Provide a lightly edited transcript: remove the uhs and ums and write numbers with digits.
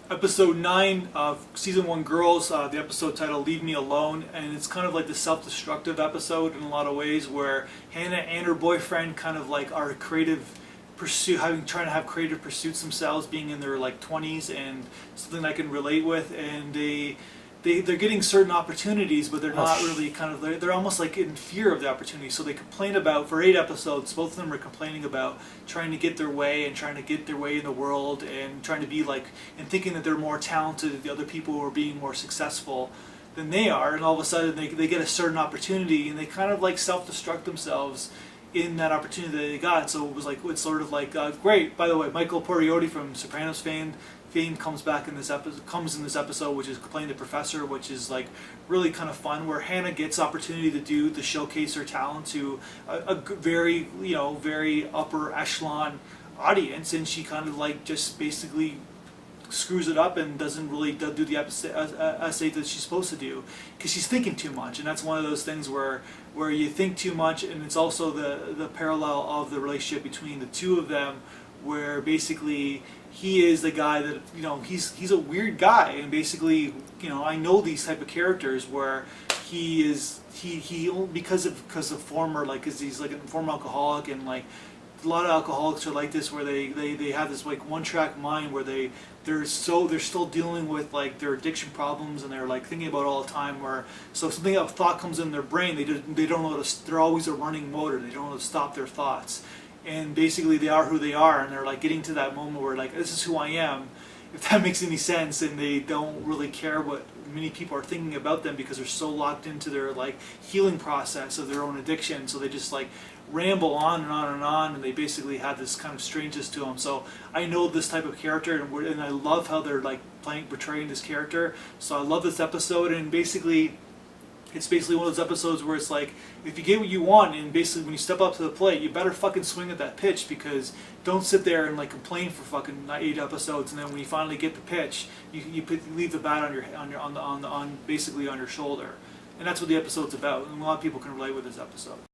episode 9 of season 1 Girls, the episode title Leave Me Alone, and it's kind of like the self-destructive episode in a lot of ways, where Hannah and her boyfriend kind of like are trying to have creative pursuits themselves, being in their like 20s, and something I can relate with, and they're getting certain opportunities, but they're not really they're almost like in fear of the opportunity. So they complain about, for 8 episodes, both of them are complaining about trying to get their way and trying to get their way in the world and trying to be like, and thinking that they're more talented than the other people who are being more successful than they are. And all of a sudden they get a certain opportunity and they kind of like self-destruct themselves in that opportunity that they got. So it's sort of like, great, by the way, Michael Poriotti from Sopranos fame comes in this episode, which is Playing the Professor, which is like really kind of fun, where Hannah gets opportunity to showcase her talent to a very very upper echelon audience, and she kind of like just basically screws it up and doesn't really do the essay that she's supposed to do, because she's thinking too much. And that's one of those things where you think too much, and it's also the parallel of the relationship between the two of them, where basically he is the guy that, he's a weird guy, and basically, I know these type of characters where he because of former, like, cause he's like a former alcoholic, and like a lot of alcoholics are like this, where they have this like one track mind, where they're still dealing with like their addiction problems, and they're like thinking about it all the time, where so something, a thought comes in their brain, they don't know they're always a running motor, they don't know how to stop their thoughts. And basically they are who they are, and they're like getting to that moment where like, this is who I am, if that makes any sense, and they don't really care what many people are thinking about them, because they're so locked into their like healing process of their own addiction. So they just like ramble on and on and on, and they basically have this kind of strangeness to them. So I know this type of character, and I love how they're like portraying this character. So I love this episode, and it's basically one of those episodes where it's like, if you get what you want, and basically when you step up to the plate, you better fucking swing at that pitch, because don't sit there and like complain for fucking 8 episodes, and then when you finally get the pitch, you leave the bat basically on your shoulder. And that's what the episode's about, and a lot of people can relate with this episode.